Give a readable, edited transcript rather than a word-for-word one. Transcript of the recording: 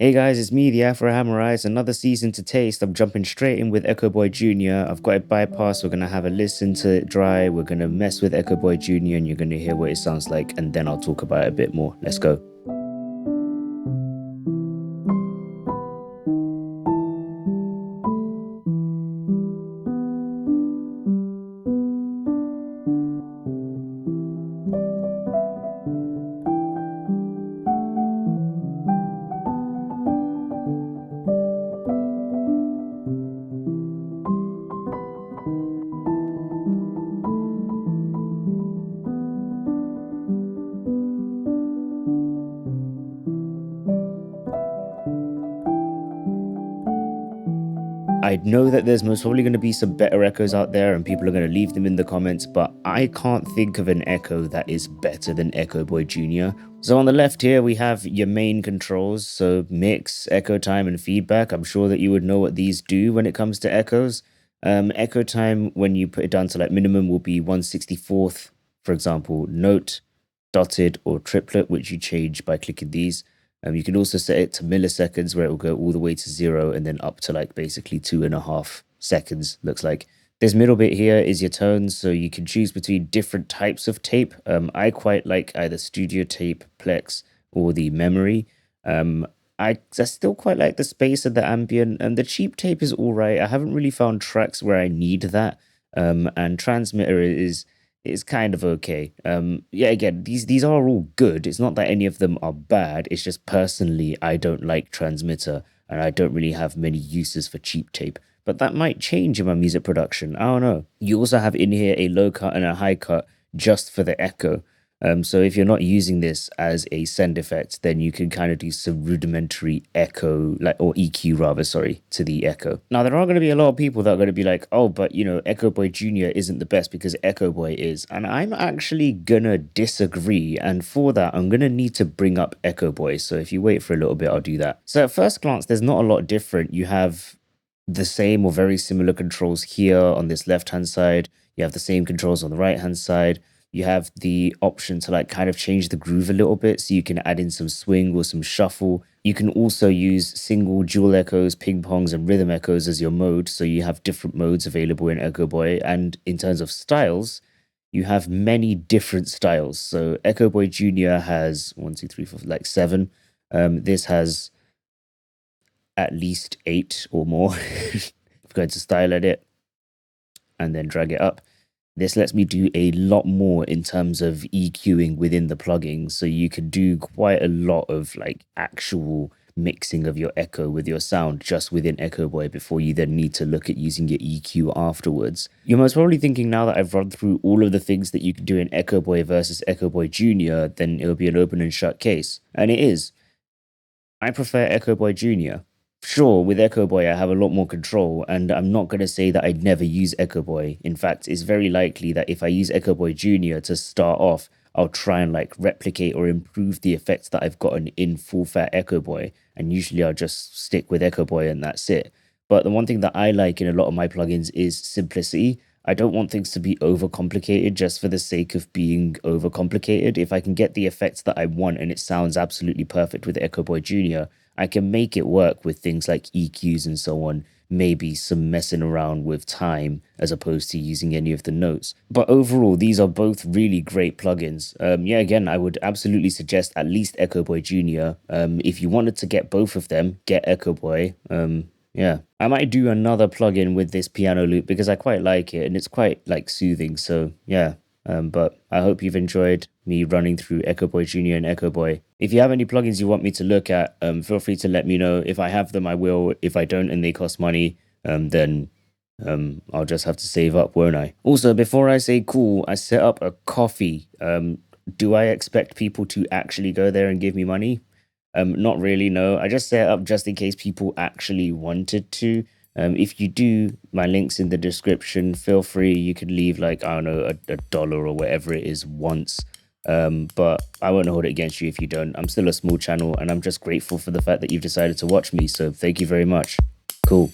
Hey guys, it's me, the Afro Hamurai. It's another season to taste. I'm jumping straight in with Echoboy Jr. I've got it bypassed. We're gonna have a listen to it dry. We're gonna mess with Echoboy Jr. and you're gonna hear what it sounds like, and then I'll talk about it a bit more. Let's go. I know that there's most probably going to be some better echoes out there and people are going to leave them in the comments, but I can't think of an echo that is better than Echoboy Jr. So on the left here, we have your main controls. So mix, echo time, and feedback. I'm sure that you would know what these do when it comes to echoes. Echo time, when you put it down to like minimum, will be 1/64th, for example, note, dotted, or triplet, which you change by clicking these. You can also set it to milliseconds where it will go all the way to 0 and then up to like basically 2.5 seconds, looks like. This middle bit here is your tones, so you can choose between different types of tape. I quite like either studio tape, Plex, or the memory. I still quite like the space and the ambient, and the cheap tape is all right. I haven't really found tracks where I need that. And transmitter is kind of okay. Yeah, again, these are all good. It's not that any of them are bad. It's just personally I don't like transmitter and I don't really have many uses for cheap tape. But that might change in my music production. I don't know. You also have in here a low cut and a high cut just for the echo. So if you're not using this as a send effect, then you can kind of do some rudimentary echo, like, or EQ rather, sorry, to the echo. Now, there are going to be a lot of people that are going to be like, oh, but you know, Echoboy Jr. isn't the best because Echoboy is. And I'm actually going to disagree. And for that, I'm going to need to bring up Echoboy. So if you wait for a little bit, I'll do that. So at first glance, there's not a lot different. You have the same or very similar controls here on this left-hand side. You have the same controls on the right-hand side. You have the option to like kind of change the groove a little bit, so you can add in some swing or some shuffle. You can also use single, dual echoes, ping pongs, and rhythm echoes as your mode, so you have different modes available in Echoboy. And in terms of styles, you have many different styles. So Echoboy Jr. has 1, 2, 3, 4, like 7. This has at least 8 or more. I'm going to style edit and then drag it up. This lets me do a lot more in terms of EQing within the plugin. So you can do quite a lot of like actual mixing of your echo with your sound just within Echoboy before you then need to look at using your EQ afterwards. You're most probably thinking, now that I've run through all of the things that you can do in Echoboy versus Echoboy Jr., then it'll be an open and shut case. And it is. I prefer Echoboy Jr. Sure, with Echoboy, I have a lot more control, and I'm not going to say that I'd never use Echoboy. In fact, it's very likely that if I use Echoboy Jr. to start off, I'll try and like replicate or improve the effects that I've gotten in full fat Echoboy, and usually I'll just stick with Echoboy and that's it. But the one thing that I like in a lot of my plugins is simplicity. I don't want things to be overcomplicated just for the sake of being overcomplicated. If I can get the effects that I want and it sounds absolutely perfect with Echoboy Jr., I can make it work with things like EQs and so on, maybe some messing around with time as opposed to using any of the notes. But overall, these are both really great plugins. Yeah, again, I would absolutely suggest at least Echoboy Jr. If you wanted to get both of them, get Echoboy. Yeah, I might do another plugin with this piano loop because I quite like it and it's quite like soothing. So yeah, but I hope you've enjoyed me running through Echoboy Jr. and Echoboy. If you have any plugins you want me to look at, feel free to let me know. If I have them, I will. If I don't and they cost money, then I'll just have to save up, won't I? Also, before I say cool, I set up a coffee. Do I expect people to actually go there and give me money? Not really, no. I just set it up just in case people actually wanted to. If you do, my link's in the description. Feel free. You can leave like, I don't know, a dollar or whatever it is once. But I won't hold it against you if you don't. I'm still a small channel and I'm just grateful for the fact that you've decided to watch me. So thank you very much. Cool.